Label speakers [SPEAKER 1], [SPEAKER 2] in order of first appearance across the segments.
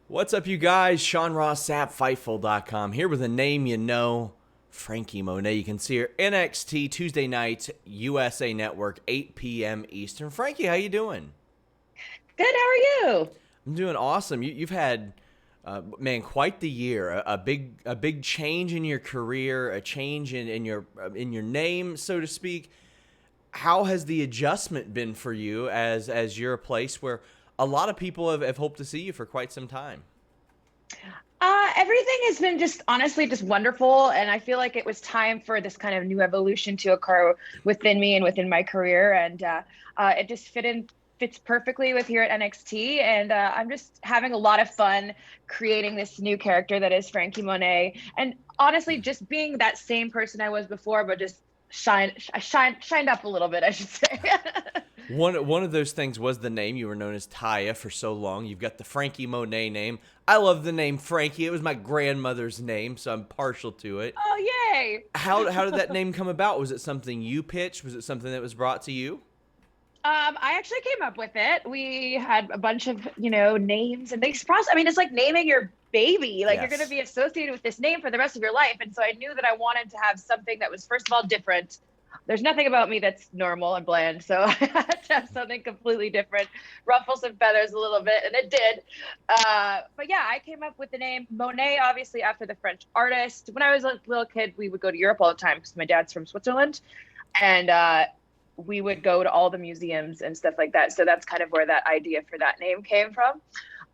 [SPEAKER 1] What's up, you guys? Sean Ross Sapp, Fightful.com, here with a name you know, Frankie Monet. You can see her NXT Tuesday night, USA Network, 8 p.m. Eastern. Frankie, how you doing?
[SPEAKER 2] Good, how are you?
[SPEAKER 1] I'm doing awesome. You've had, man, quite the year. A big change in your career, a change in your name, so to speak. How has the adjustment been for you as you're a place where a lot of people have hoped to see you for quite some time?
[SPEAKER 2] Everything has been just honestly just wonderful, and I feel like it was time for this kind of new evolution to occur within me and within my career, and it just fits perfectly with here at NXT, and I'm just having a lot of fun creating this new character that is Frankie Monet, and honestly, just being that same person I was before, but just shined up a little bit, I should say.
[SPEAKER 1] One of those things was the name. You were known as Taya for so long. You've got the Frankie Monet name. I love the name Frankie. It was my grandmother's name, so I'm partial to it.
[SPEAKER 2] Oh, yay!
[SPEAKER 1] How did that name come about? Was it something you pitched? Was it something that was brought to you?
[SPEAKER 2] I actually came up with it. We had a bunch of, names and things. I mean, it's like naming your baby. Like you're going to
[SPEAKER 1] Yes.
[SPEAKER 2] be associated with this name for the rest of your life. And so I knew that I wanted to have something that was, first of all, different. There's nothing about me that's normal and bland. So I had to have something completely different, ruffle some feathers a little bit, and it did. But yeah, I came up with the name Monet, obviously, after the French artist. When I was a little kid, we would go to Europe all the time because my dad's from Switzerland. And we would go to all the museums and stuff like that. So that's kind of where that idea for that name came from.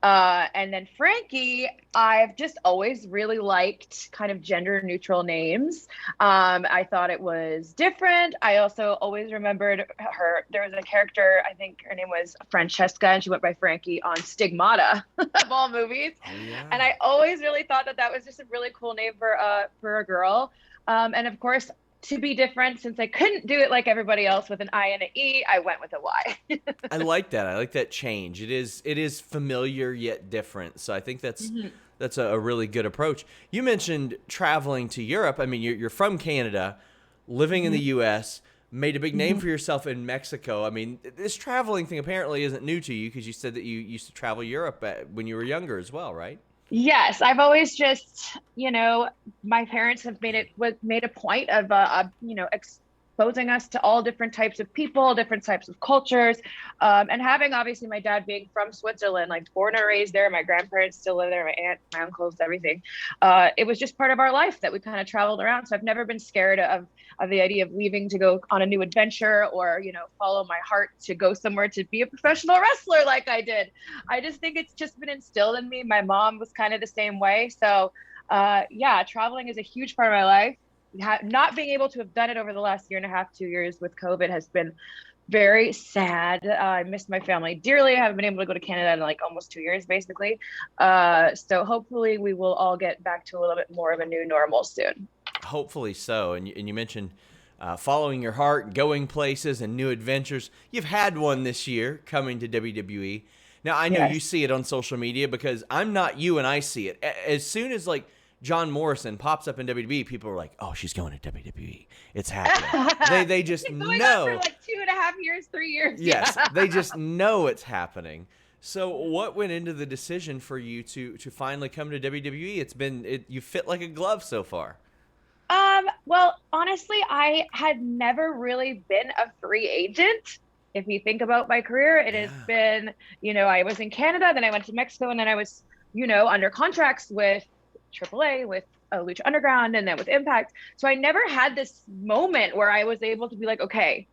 [SPEAKER 2] And then Frankie, I've just always really liked kind of gender neutral names. I thought it was different. I also always remembered her. There was a character, I think her name was Francesca, and she went by Frankie on Stigmata of all movies.
[SPEAKER 1] Oh yeah.
[SPEAKER 2] And I always really thought that that was just a really cool name for a girl. And of course, to be different, since I couldn't do it like everybody else with an I and an E, I went with a Y.
[SPEAKER 1] I like that. I like that change. It is familiar yet different. So I think that's
[SPEAKER 2] Mhm.
[SPEAKER 1] that's a really good approach. You mentioned traveling to Europe. I mean, you're from Canada, living in the
[SPEAKER 2] Mhm.
[SPEAKER 1] U.S., made a big name
[SPEAKER 2] Mhm.
[SPEAKER 1] for yourself in Mexico. I mean, this traveling thing apparently isn't new to you because you said that you used to travel Europe when you were younger as well, right?
[SPEAKER 2] Yes, I've always just, my parents have made a point of, exposing us to all different types of people, different types of cultures, and having obviously my dad being from Switzerland, like born and raised there, my grandparents still live there, my aunt, my uncles, everything. It was just part of our life that we kind of traveled around. So I've never been scared of the idea of leaving to go on a new adventure or, follow my heart to go somewhere to be a professional wrestler like I did. I just think it's just been instilled in me. My mom was kind of the same way. So, yeah, traveling is a huge part of my life. Not being able to have done it over the last year and a half, 2 years with COVID has been very sad. I miss my family dearly. I haven't been able to go to Canada in like almost 2 years, basically. So hopefully we will all get back to a little bit more of a new normal soon.
[SPEAKER 1] Hopefully so. And you mentioned following your heart, going places, and new adventures. You've had one this year coming to WWE. Now, I know you
[SPEAKER 2] Yes.
[SPEAKER 1] see it on social media because I'm not you and I see it. As soon as like John Morrison pops up in WWE, people are like, "Oh, she's going to WWE. It's happening." They
[SPEAKER 2] It's
[SPEAKER 1] just
[SPEAKER 2] been going on for
[SPEAKER 1] know.
[SPEAKER 2] like 2.5 years, 3 years.
[SPEAKER 1] Yes,
[SPEAKER 2] Yeah.
[SPEAKER 1] they just know it's happening. So, what went into the decision for you to finally come to WWE? You fit like a glove so far.
[SPEAKER 2] Well, honestly, I had never really been a free agent. If you think about my career, it has
[SPEAKER 1] Yeah.
[SPEAKER 2] been, I was in Canada, then I went to Mexico, and then I was, under contracts with AAA, with Lucha Underground, and then with Impact. So I never had this moment where I was able to be like, okay,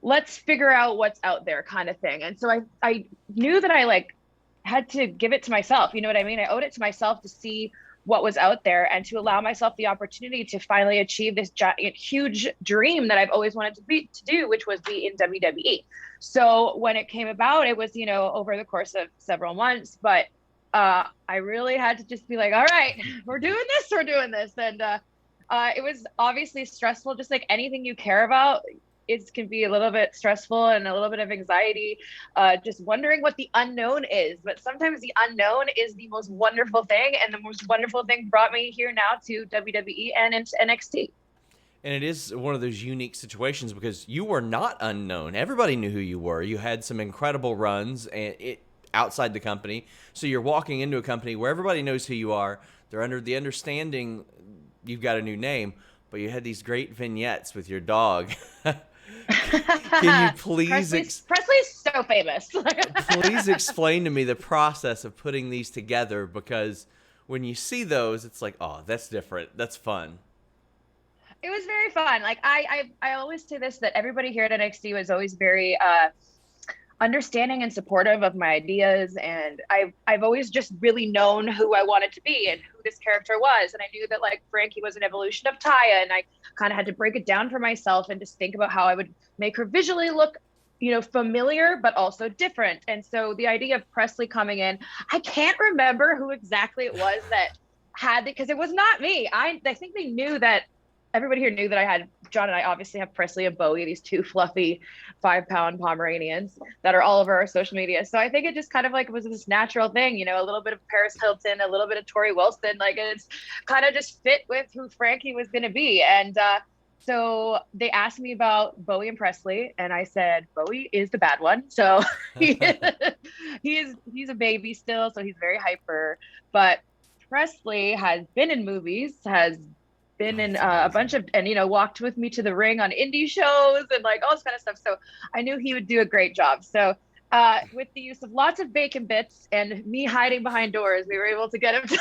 [SPEAKER 2] let's figure out what's out there kind of thing. And so I knew that I like had to give it to myself. You know what I mean? I owed it to myself to see what was out there and to allow myself the opportunity to finally achieve this huge dream that I've always wanted to do, which was be in WWE. So when it came about, it was, over the course of several months, but I really had to just be like, all right, we're doing this. And it was obviously stressful, just like anything you care about. It can be a little bit stressful and a little bit of anxiety, just wondering what the unknown is. But sometimes the unknown is the most wonderful thing, and the most wonderful thing brought me here now to WWE and into NXT.
[SPEAKER 1] And it is one of those unique situations because you were not unknown. Everybody knew who you were. You had some incredible runs, and outside the company. So you're walking into a company where everybody knows who you are. They're under the understanding you've got a new name, but you had these great vignettes with your dog. Can you
[SPEAKER 2] Presley's so famous.
[SPEAKER 1] please explain to me the process of putting these together? Because when you see those, it's like, oh, that's different. That's fun.
[SPEAKER 2] It was very fun. Like I always say this, that everybody here at NXT was always very understanding and supportive of my ideas, and I've always just really known who I wanted to be and who this character was, and I knew that like Frankie was an evolution of Taya, and I kind of had to break it down for myself and just think about how I would make her visually look, you know, familiar but also different. And so the idea of Presley coming in, I can't remember who exactly it was that had it, because it was not me. I think they knew that. Everybody here knew that I had, John and I obviously have Presley and Bowie, these two fluffy 5-pound Pomeranians that are all over our social media. So I think it just kind of like was this natural thing, you know, a little bit of Paris Hilton, a little bit of Tori Wilson, like it's kind of just fit with who Frankie was going to be. And so they asked me about Bowie and Presley, and I said, Bowie is the bad one. So he's a baby still, so he's very hyper. But Presley has been in movies, has been in a bunch of, and, you know, walked with me to the ring on indie shows and like all this kind of stuff. So I knew he would do a great job. So with the use of lots of bacon bits and me hiding behind doors, we were able to get him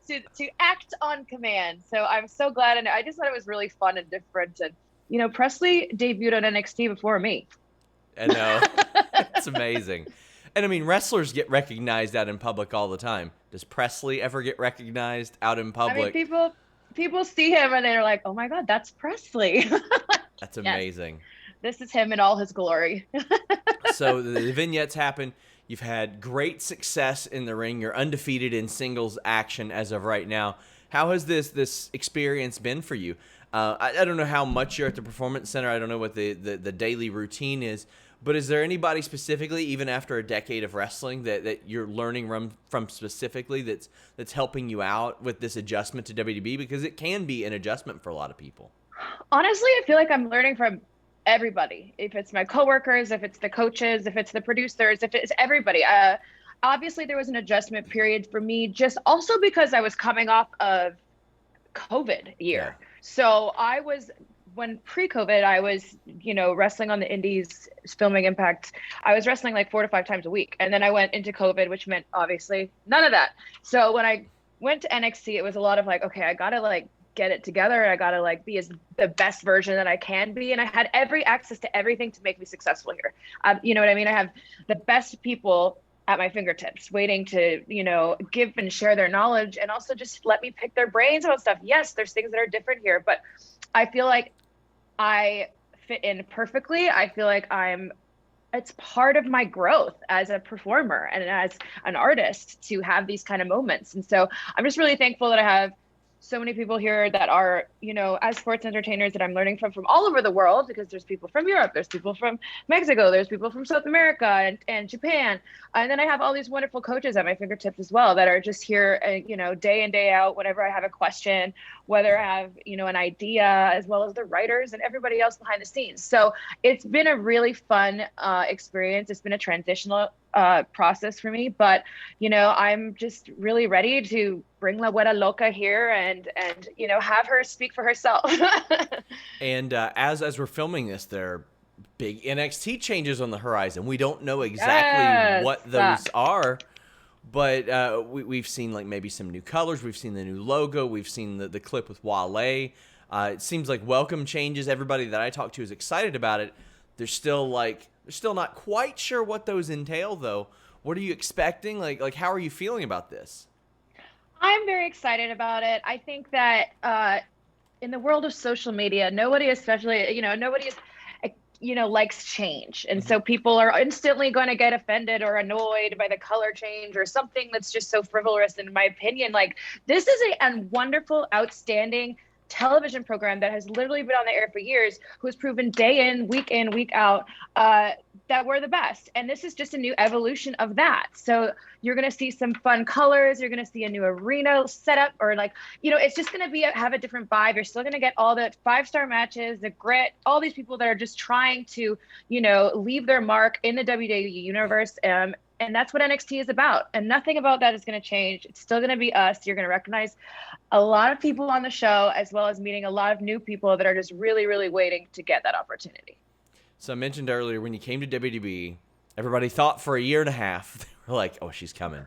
[SPEAKER 2] to act on command. So I'm so glad. And I just thought it was really fun and different. And, you know, Presley debuted on NXT before me.
[SPEAKER 1] I know. It's amazing. And I mean, wrestlers get recognized out in public all the time. Does Presley ever get recognized out in public?
[SPEAKER 2] I mean, people see him and they're like, oh my God, that's Presley.
[SPEAKER 1] That's amazing.
[SPEAKER 2] Yes. This is him in all his glory.
[SPEAKER 1] So the vignettes happen. You've had great success in the ring. You're undefeated in singles action as of right now. How has this experience been for you? I don't know how much you're at the Performance Center. I don't know what the daily routine is. But is there anybody specifically, even after a decade of wrestling, that you're learning from specifically that's helping you out with this adjustment to WWE? Because it can be an adjustment for a lot of people.
[SPEAKER 2] Honestly, I feel like I'm learning from everybody. If it's my coworkers, if it's the coaches, if it's the producers, if it's everybody. Obviously, there was an adjustment period for me, just also because I was coming off of COVID year. Yeah. So when pre-COVID, I was, you know, wrestling on the indies, filming Impact. I was wrestling like 4 to 5 times a week. And then I went into COVID, which meant obviously none of that. So when I went to NXT, it was a lot of like, okay, I got to like get it together. I got to like be the best version that I can be. And I had every access to everything to make me successful here. You know what I mean? I have the best people at my fingertips waiting to, you know, give and share their knowledge and also just let me pick their brains about stuff. Yes, there's things that are different here, but I feel like I fit in perfectly. I feel like it's part of my growth as a performer and as an artist to have these kind of moments. And so I'm just really thankful that I have so many people here that are, you know, as sports entertainers that I'm learning from all over the world, because there's people from Europe, there's people from Mexico, there's people from South America and Japan. And then I have all these wonderful coaches at my fingertips as well that are just here, you know, day in, day out, whenever I have a question, whether I have, you know, an idea, as well as the writers and everybody else behind the scenes. So it's been a really fun experience. It's been a transitional process for me, but you know, I'm just really ready to bring La Güera Loca here and you know, have her speak for herself.
[SPEAKER 1] And as we're filming this, there are big NXT changes on the horizon. We don't know exactly what those are, but we've seen like maybe some new colors. We've seen the new logo. We've seen the clip with Wale. It seems like welcome changes. Everybody that I talk to is excited about it. They're still not quite sure what those entail, though. What are you expecting? Like how are you feeling about this?
[SPEAKER 2] I'm very excited about it. I think that in the world of social media, nobody, especially, nobody is, likes change. And so people are instantly going to get offended or annoyed by the color change or something that's just so frivolous, in my opinion. Like, this is a wonderful, outstanding television program that has literally been on the air for years, who has proven day in, week out, that we're the best. And this is just a new evolution of that. So you're going to see some fun colors. You're going to see a new arena setup, or it's just going to have a different vibe. You're still going to get all the 5-star matches, the grit, all these people that are just trying to, leave their mark in the WWE universe. And that's what NXT is about. And nothing about that is going to change. It's still going to be us. You're going to recognize a lot of people on the show, as well as meeting a lot of new people that are just really, really waiting to get that opportunity.
[SPEAKER 1] So I mentioned earlier, when you came to WWE, everybody thought for a year and a half, they were like, oh, she's coming.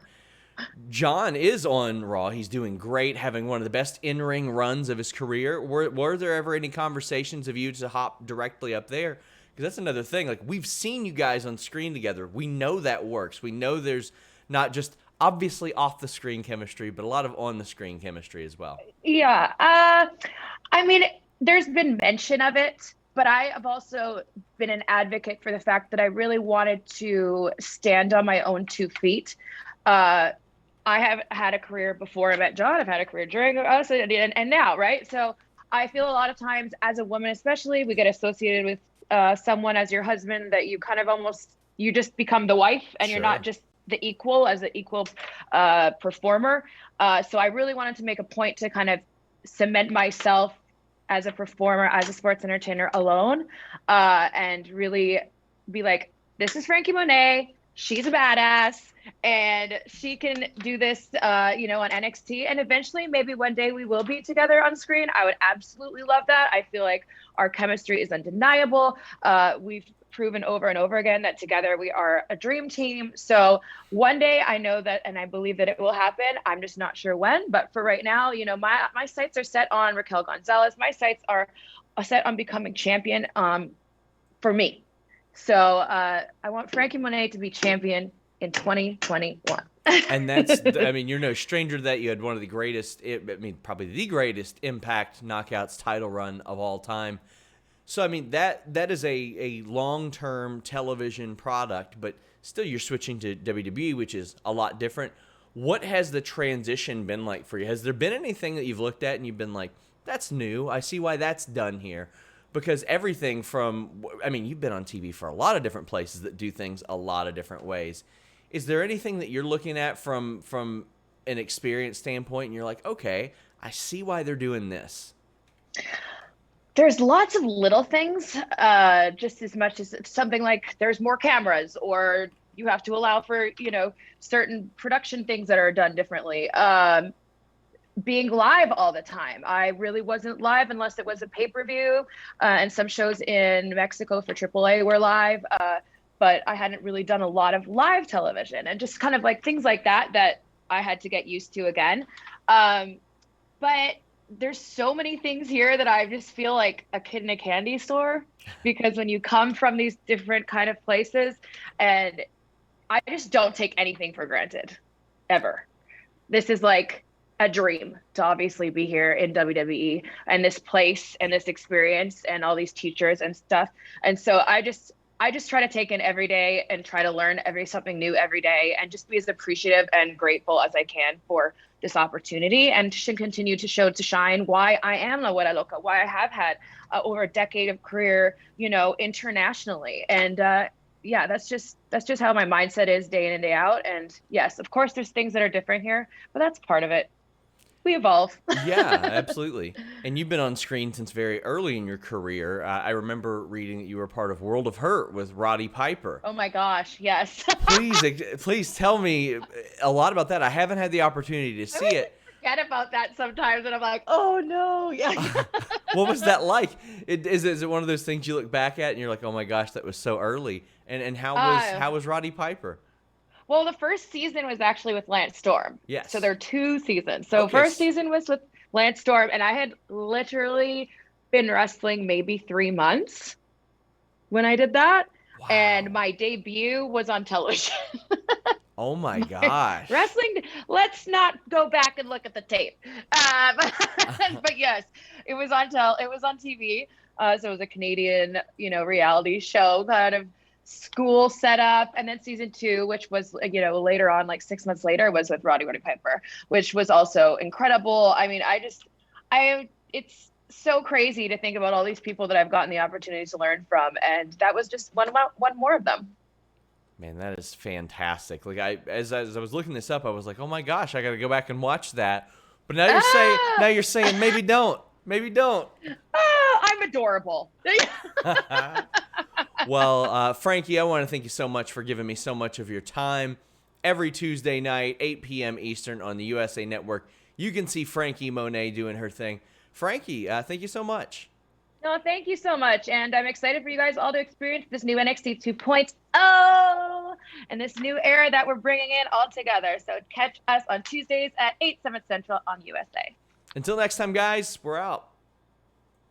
[SPEAKER 1] John is on Raw. He's doing great, having one of the best in-ring runs of his career. Were there ever any conversations of you to hop directly up there? Because that's another thing. Like, we've seen you guys on screen together. We know that works. We know there's not just obviously off-the-screen chemistry, but a lot of on-the-screen chemistry as well.
[SPEAKER 2] Yeah. I mean, there's been mention of it, but I have also been an advocate for the fact that I really wanted to stand on my own 2 feet. I have had a career before I met John. I've had a career during us and now, right? So I feel a lot of times as a woman, especially, we get associated with someone as your husband that you kind of you just become the wife, and You're not just the equal as an equal performer. So I really wanted to make a point to kind of cement myself as a performer, as a sports entertainer alone, and really be like, this is Frankie Monet. She's a badass, and she can do this, on NXT. And eventually, maybe one day we will be together on screen. I would absolutely love that. I feel like our chemistry is undeniable. We've proven over and over again that together we are a dream team. So one day I know that, and I believe that it will happen. I'm just not sure when. But for right now, my sights are set on Raquel Gonzalez. My sights are set on becoming champion for me. So I want Frankie Monet to be champion in 2021.
[SPEAKER 1] And that's, I mean, you're no stranger to that. You had one of the greatest, probably the greatest Impact Knockouts title run of all time. So, I mean, that is a long-term television product, but still you're switching to WWE, which is a lot different. What has the transition been like for you? Has there been anything that you've looked at and you've been like, that's new, I see why that's done here? Because everything from, you've been on TV for a lot of different places that do things a lot of different ways. Is there anything that you're looking at from an experience standpoint and you're like, okay, I see why they're doing this?
[SPEAKER 2] There's lots of little things, just as much as something like there's more cameras, or you have to allow for, certain production things that are done differently. Being live all the time. I really wasn't live unless it was a pay-per-view, and some shows in Mexico for AAA were live, but I hadn't really done a lot of live television, and just kind of like things like that I had to get used to again. But there's so many things here that I just feel like a kid in a candy store, because when you come from these different kind of places, and I just don't take anything for granted, ever. This is like a dream to obviously be here in WWE and this place and this experience and all these teachers and stuff. And so I just try to take in every day and try to learn something new every day, and just be as appreciative and grateful as I can for this opportunity, and should continue to shine why I am La Güera Loca, why I have had over a decade of career, internationally. And that's just how my mindset is day in and day out. And yes, of course there's things that are different here, but that's part of it. We evolve.
[SPEAKER 1] Yeah, absolutely. And you've been on screen since very early in your career. I remember reading that you were part of World of Hurt with Roddy Piper.
[SPEAKER 2] Oh my gosh, yes.
[SPEAKER 1] Please tell me a lot about that. I haven't had the opportunity to see it.
[SPEAKER 2] Forget about that sometimes, and I'm like, oh no, yeah.
[SPEAKER 1] What was that like? Is it one of those things you look back at and you're like, oh my gosh, that was so early? And how was Roddy Piper?
[SPEAKER 2] Well, the first season was actually with Lance Storm.
[SPEAKER 1] Yes.
[SPEAKER 2] So there are 2 seasons. So first season was with Lance Storm, and I had literally been wrestling maybe 3 months when I did that. Wow. And my debut was on television.
[SPEAKER 1] Oh my gosh.
[SPEAKER 2] Wrestling, let's not go back and look at the tape. But yes, it was on TV. So it was a Canadian, reality show, kind of school setup. And then season 2, which was, later on, like 6 months later, was with Roddy Piper, which was also incredible. I mean, it's so crazy to think about all these people that I've gotten the opportunity to learn from. And that was just one more of them.
[SPEAKER 1] Man, that is fantastic. Like as I was looking this up, I was like, oh my gosh, I got to go back and watch that. But now you're saying maybe don't. Oh,
[SPEAKER 2] I'm adorable.
[SPEAKER 1] Well, Frankie, I want to thank you so much for giving me so much of your time. Every Tuesday night, 8 p.m. Eastern on the USA Network, you can see Frankie Monet doing her thing. Frankie, thank you so much.
[SPEAKER 2] No, thank you so much. And I'm excited for you guys all to experience this new NXT 2.0 and this new era that we're bringing in all together. So catch us on Tuesdays at 8, 7 Central on USA.
[SPEAKER 1] Until next time, guys, we're out.